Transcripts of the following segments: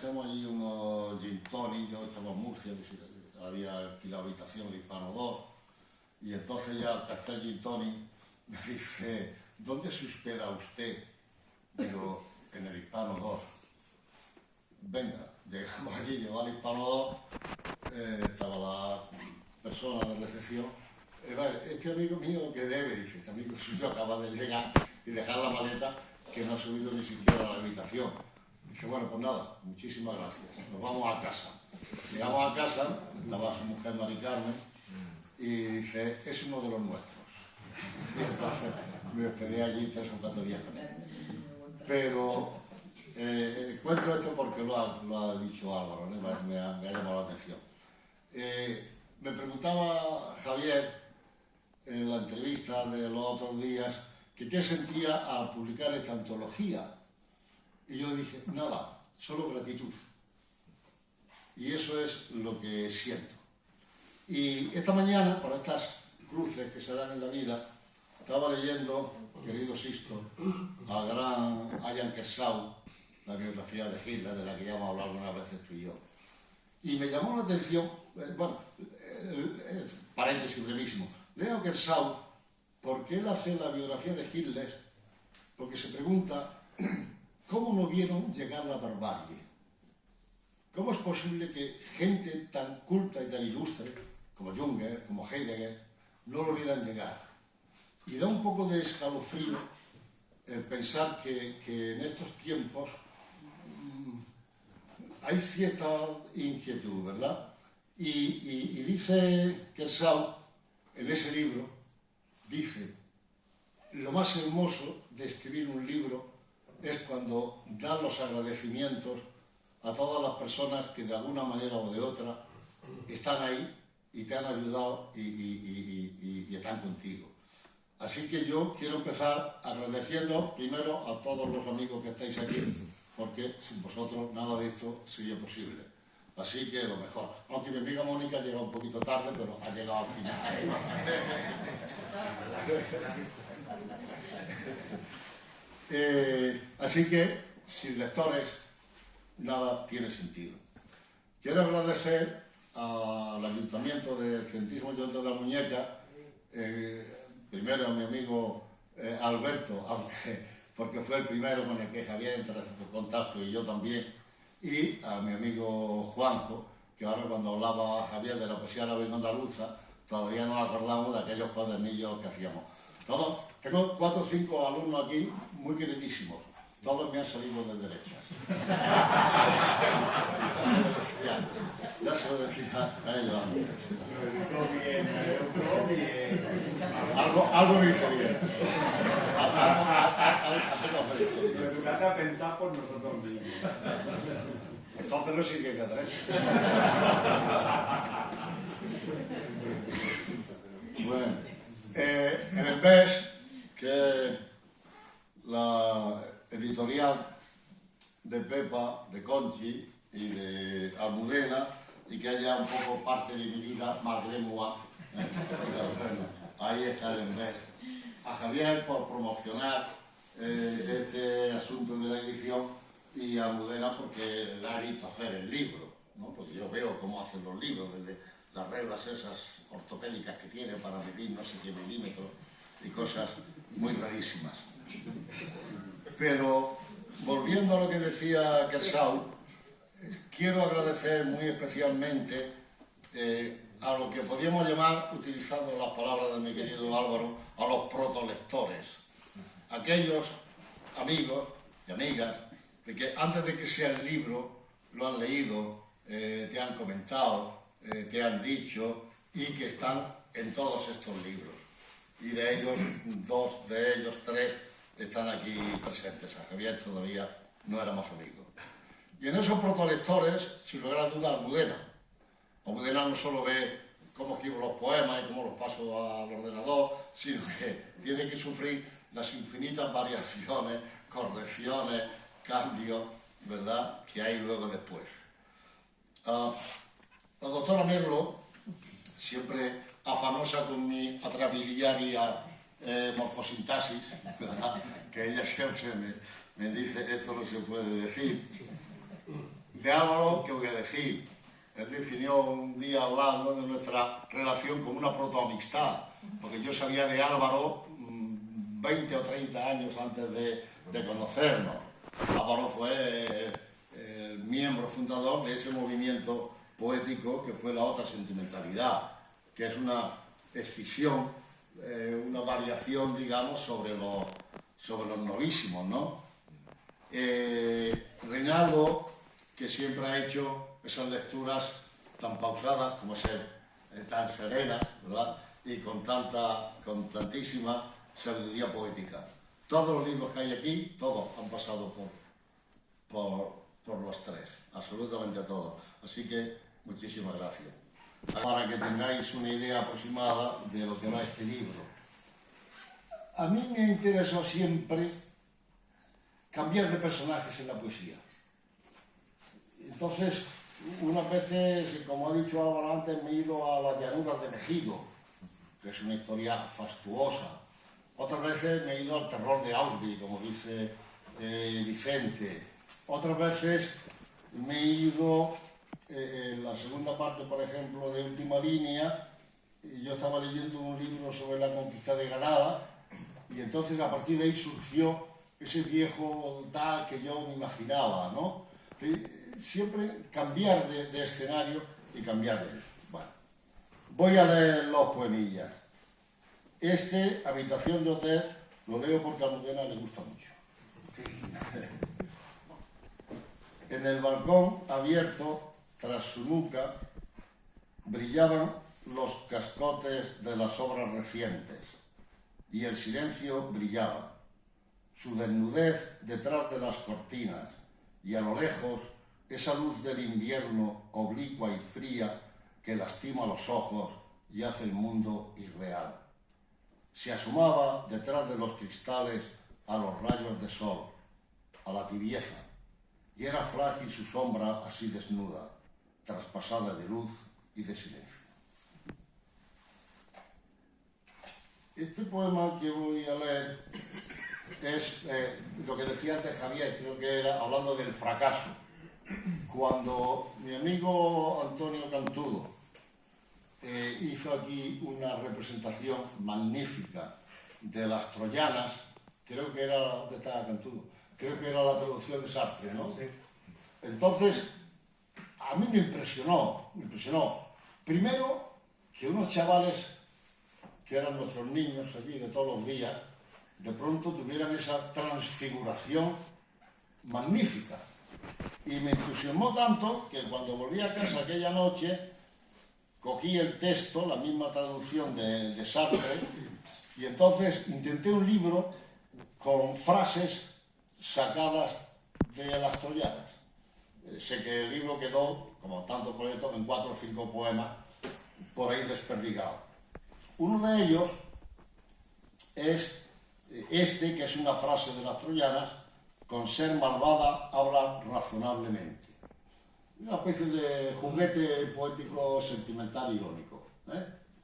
dejamos allí unos gin tonic, yo estaba en Murcia, que había alquilado habitación en Hispano 2, y entonces ya al tercer gin tonic me dice, ¿dónde se hospeda usted? Digo, en el Hispano 2. Venga, llegamos allí, llegó al Hispano 2, estaba la persona de recepción. Vale, este amigo mío que debe, dice, este amigo suyo acaba de llegar y dejar la maleta que no ha subido ni siquiera a la habitación. Dice, bueno, pues nada, muchísimas gracias, nos vamos a casa. Llegamos a casa, estaba su mujer Mari Carmen, y dice, es uno de los nuestros. Y entonces me hospedé allí 3 o 4 días con él. Pero cuento esto porque lo ha dicho Álvaro, ¿no? me ha llamado la atención. Me preguntaba Javier en la entrevista de los otros días que qué sentía al publicar esta antología. Y yo le dije, nada, solo gratitud. Y eso es lo que siento. Y esta mañana, por estas cruces que se dan en la vida, estaba leyendo, querido Sisto, a gran Ayan Kersau, la biografía de Hitler, de la que ya hemos hablado algunas veces tú y yo. Y me llamó la atención, paréntesis brevísimo, leo a Kersau porque él hace la biografía de Hitler, porque se pregunta cómo no vieron llegar la barbarie. ¿Cómo es posible que gente tan culta y tan ilustre, como Junger, como Heidegger, no lo vieran llegar? Y da un poco de escalofrío el pensar que en estos tiempos hay cierta inquietud, ¿verdad? Y dice Kersau, en ese libro, dice, lo más hermoso de escribir un libro es cuando dan los agradecimientos a todas las personas que de alguna manera o de otra están ahí y te han ayudado y están contigo. Así que yo quiero empezar agradeciendo primero a todos los amigos que estáis aquí, porque sin vosotros nada de esto sería posible. Así que lo mejor. Aunque mi amiga Mónica llega un poquito tarde, pero ha llegado al final. Así que, sin lectores, nada tiene sentido. Quiero agradecer al Ayuntamiento del Centrísimo Ayuntamiento de la Muñeca, primero a mi amigo Alberto, porque fue el primero con el que Javier entró en contacto y yo también, y a mi amigo Juanjo, que ahora cuando hablaba Javier de la poesía árabe y andaluza, todavía nos acordamos de aquellos cuadernillos que hacíamos. Tengo 4 o 5 alumnos aquí muy queridísimos, todos me han salido de derechas. Ya se lo decía a ellos antes. Algo me hizo bien. Lo educaste a pensar por nosotros mismos. Entonces no sirve de derecho. Bueno, en el mes que la editorial de Pepa, de Conchi y de Almudena, y que haya un poco parte de mi vida, malgré moi. Bueno, ahí está el mes. A Javier por promocionar este asunto de la edición y a Almudena porque le ha visto hacer el libro, ¿no? Porque yo veo cómo hacen los libros, desde las reglas esas ortopédicas que tiene para medir no sé qué milímetros y cosas muy rarísimas. Pero volviendo a lo que decía Kersau, quiero agradecer muy especialmente a lo que podríamos llamar, utilizando las palabras de mi querido Álvaro, a los protolectores. Aquellos amigos y amigas de que antes de que sea el libro lo han leído, te han comentado, te han dicho y que están en todos estos libros. Y de ellos, 2 de ellos, 3 están aquí presentes. A Javier todavía no éramos amigos. Y en esos protolectores, sin lugar a duda, Almudena. Almudena no solo ve cómo escribo los poemas y cómo los paso al ordenador, sino que tiene que sufrir las infinitas variaciones, correcciones, cambios, ¿verdad?, que hay luego después. La doctora Merlo, siempre afanosa con mi atrabiliaria morfosintasis, ¿verdad?, que ella siempre me dice, esto no se puede decir. De Álvaro, ¿qué voy a decir? Él definió un día hablando de nuestra relación como una protoamistad, porque yo sabía de Álvaro 20 o 30 años antes de conocernos. Álvaro fue el miembro fundador de ese movimiento poético que fue la otra sentimentalidad, que es una escisión, una variación, digamos, sobre los novísimos, ¿no? Reinaldo, que siempre ha hecho esas lecturas tan pausadas, como ser tan serenas, ¿verdad? Y con tantísima sabiduría poética. Todos los libros que hay aquí, todos han pasado por los tres, absolutamente todos. Así que muchísimas gracias. Para que tengáis una idea aproximada de lo que va este libro. A mí me interesó siempre cambiar de personajes en la poesía. Entonces, unas veces, como ha dicho Álvaro antes, me he ido a las llanuras de Mejido, que es una historia fastuosa. Otras veces me he ido al terror de Auschwitz, como dice Vicente. Otras veces me he ido, en la segunda parte, por ejemplo, de Última Línea, yo estaba leyendo un libro sobre la conquista de Granada, y entonces a partir de ahí surgió ese viejo tal que yo me imaginaba, ¿no? Siempre cambiar de escenario y cambiar de él. Bueno, voy a leer los poemillas. Habitación de hotel, lo leo porque a Almudena le gusta mucho. En el balcón abierto, tras su nuca, brillaban los cascotes de las obras recientes y el silencio brillaba. Su desnudez detrás de las cortinas y a lo lejos esa luz del invierno oblicua y fría que lastima los ojos y hace el mundo irreal. Se asomaba detrás de los cristales a los rayos de sol, a la tibieza, y era frágil su sombra así desnuda, traspasada de luz y de silencio. Este poema que voy a leer es lo que decía antes Javier, creo que era hablando del fracaso. Cuando mi amigo Antonio Cantudo hizo aquí una representación magnífica de las troyanas, creo que era, ¿dónde estaba Cantudo? Creo que era la traducción de Sartre, ¿no? Sí. Entonces, a mí me impresionó. Primero, que unos chavales que eran nuestros niños allí de todos los días, de pronto tuvieran esa transfiguración magnífica. Y me entusiasmó tanto que cuando volví a casa aquella noche, cogí el texto, la misma traducción de Sartre, y entonces intenté un libro con frases sacadas de las troyanas. Sé que el libro quedó, como tantos proyectos, en 4 o 5 poemas, por ahí desperdigados. Uno de ellos es que es una frase de las troyanas: con ser malvada habla razonablemente. Una especie de juguete poético, sentimental, irónico,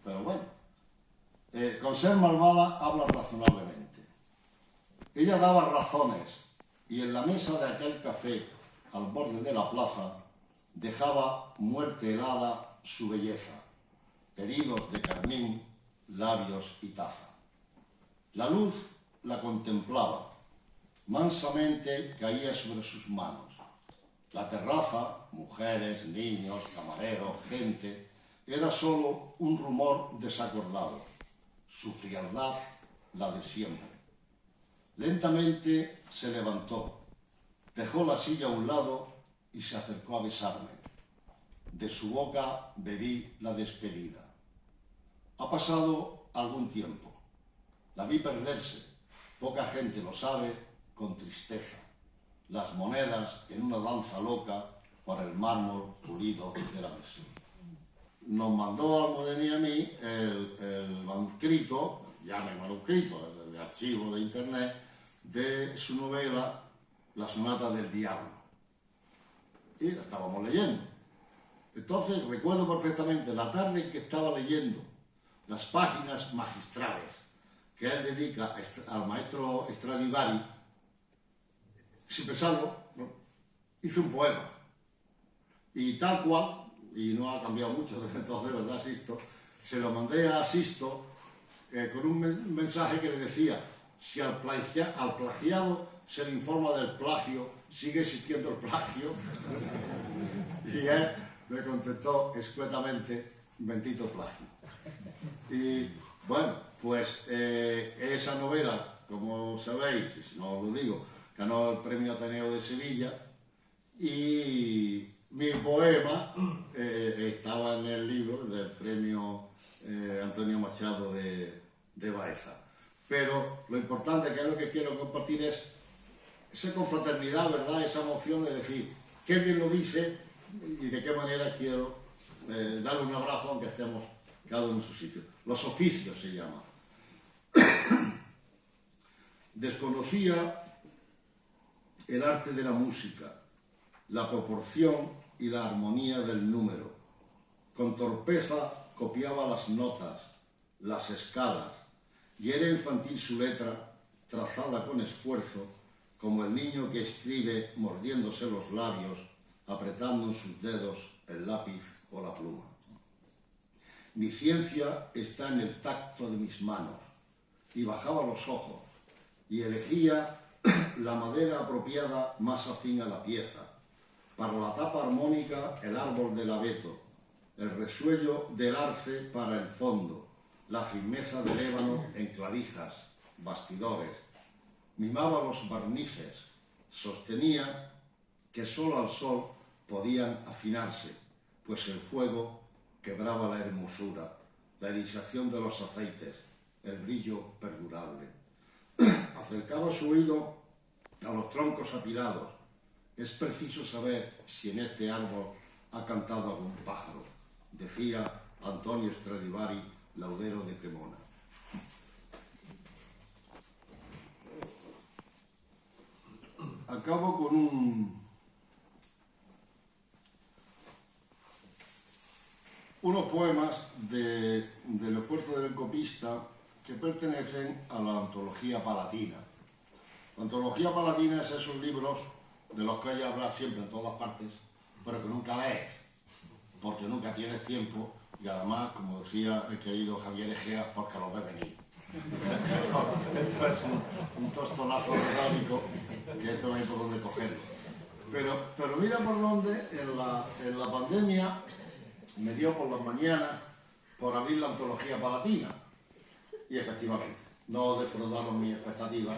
pero bueno. Con ser malvada habla razonablemente. Ella daba razones y en la mesa de aquel café, al borde de la plaza, dejaba muerte helada su belleza, heridos de carmín, labios y taza. La luz la contemplaba, mansamente caía sobre sus manos. La terraza, mujeres, niños, camareros, gente, era solo un rumor desacordado, su frialdad la de siempre. Lentamente se levantó, dejó la silla a un lado y se acercó a besarme. De su boca bebí la despedida. Ha pasado algún tiempo. La vi perderse, poca gente lo sabe, con tristeza. Las monedas en una danza loca por el mármol pulido de la mesa. Nos mandó a Almudena y a mí el manuscrito, ya no hay manuscrito, el archivo de internet, de su novela La sonata del diablo. Y la estábamos leyendo. Entonces recuerdo perfectamente la tarde en que estaba leyendo las páginas magistrales que él dedica al maestro Stradivari, sin pensarlo, ¿no? Hice un poema. Y tal cual, y no ha cambiado mucho desde entonces, ¿verdad, Sisto? Se lo mandé a Sisto con un mensaje que le decía: si al plagiado se le informa del plagio, sigue existiendo el plagio. Y él me contestó escuetamente: bendito plagio. Y bueno, pues esa novela, como sabéis, y si no os lo digo, ganó el premio Ateneo de Sevilla, y mi poema estaba en el libro del premio Antonio Machado de Baeza. Pero lo importante, que es lo que quiero compartir, es esa confraternidad, ¿verdad? Esa emoción de decir qué bien lo dice y de qué manera quiero darle un abrazo, aunque estemos cada uno en su sitio. Los oficios se llama. Desconocía el arte de la música, la proporción y la armonía del número. Con torpeza copiaba las notas, las escalas, y era infantil su letra, trazada con esfuerzo, como el niño que escribe mordiéndose los labios, apretando en sus dedos el lápiz o la pluma. Mi ciencia está en el tacto de mis manos, y bajaba los ojos, y elegía la madera apropiada más afín a la pieza. Para la tapa armónica, el árbol del abeto, el resuello del arce para el fondo, la firmeza del ébano en clavijas, bastidores. Mimaba los barnices, sostenía que solo al sol podían afinarse, pues el fuego quebraba la hermosura, la irisación de los aceites, el brillo perdurable. Acercaba su oído a los troncos apilados. Es preciso saber si en este árbol ha cantado algún pájaro, decía Antonio Stradivari, laudero de Cremona. Acabo con unos poemas del esfuerzo del copista que pertenecen a la antología palatina. La antología palatina es esos libros de los que hay hablar siempre en todas partes, pero que nunca lees, porque nunca tienes tiempo, y además, como decía el querido Javier Egea, porque los ves venir. Esto es un tostonazo orgánico, que esto no hay por dónde cogerlo. Pero mira por dónde, en la pandemia, me dio por las mañanas por abrir la antología palatina. Y efectivamente, no defraudaron mis expectativas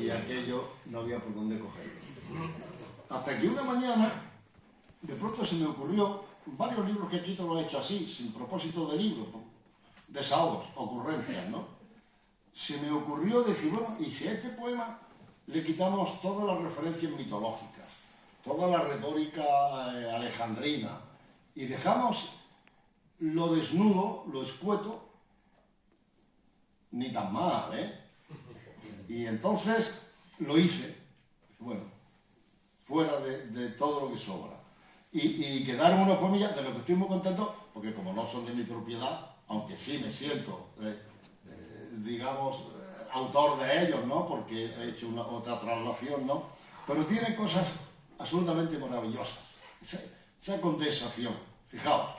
y aquello no había por dónde cogerlo. Hasta que una mañana, de pronto se me ocurrió, varios libros que aquí te lo he hecho así, sin propósito de libro, desahogos, ocurrencias, ¿no? Se me ocurrió decir, bueno, ¿y si a este poema le quitamos todas las referencias mitológicas, toda la retórica alejandrina, y dejamos lo desnudo, lo escueto? Ni tan mal, ¿eh? Y entonces lo hice, bueno, fuera de todo lo que sobra. Y quedaron unos poemillas de los que estoy muy contento, porque como no son de mi propiedad, aunque sí me siento, digamos, autor de ellos, ¿no? Porque he hecho otra traslación, ¿no? Pero tiene cosas absolutamente maravillosas. Esa condensación. Fijaos,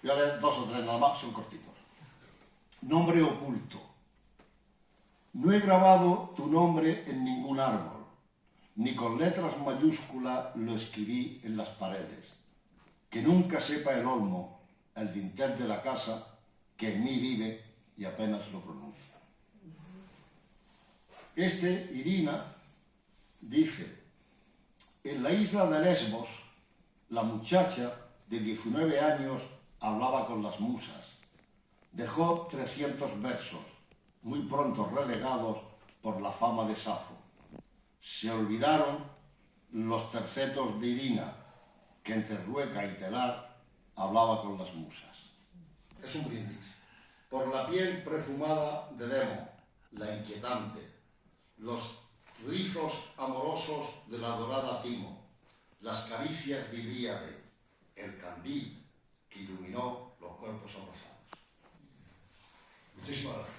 voy a leer 2 o 3 nada más, son cortitos. Nombre oculto. No he grabado tu nombre en ningún árbol, ni con letras mayúsculas lo escribí en las paredes. Que nunca sepa el olmo, el dintel de la casa, que en mí vive y apenas lo pronuncia. Irina, dice: en la isla de Lesbos, la muchacha de 19 años hablaba con las musas. Dejó 300 versos, muy pronto relegados por la fama de Safo. Se olvidaron los tercetos de Irina, que entre rueca y telar hablaba con las musas. Es un brindis por la piel perfumada de Demo, la inquietante, los rizos amorosos de la dorada Timo, las caricias de Ilíade, el candil que iluminó los cuerpos abrazados. Muchísimas gracias.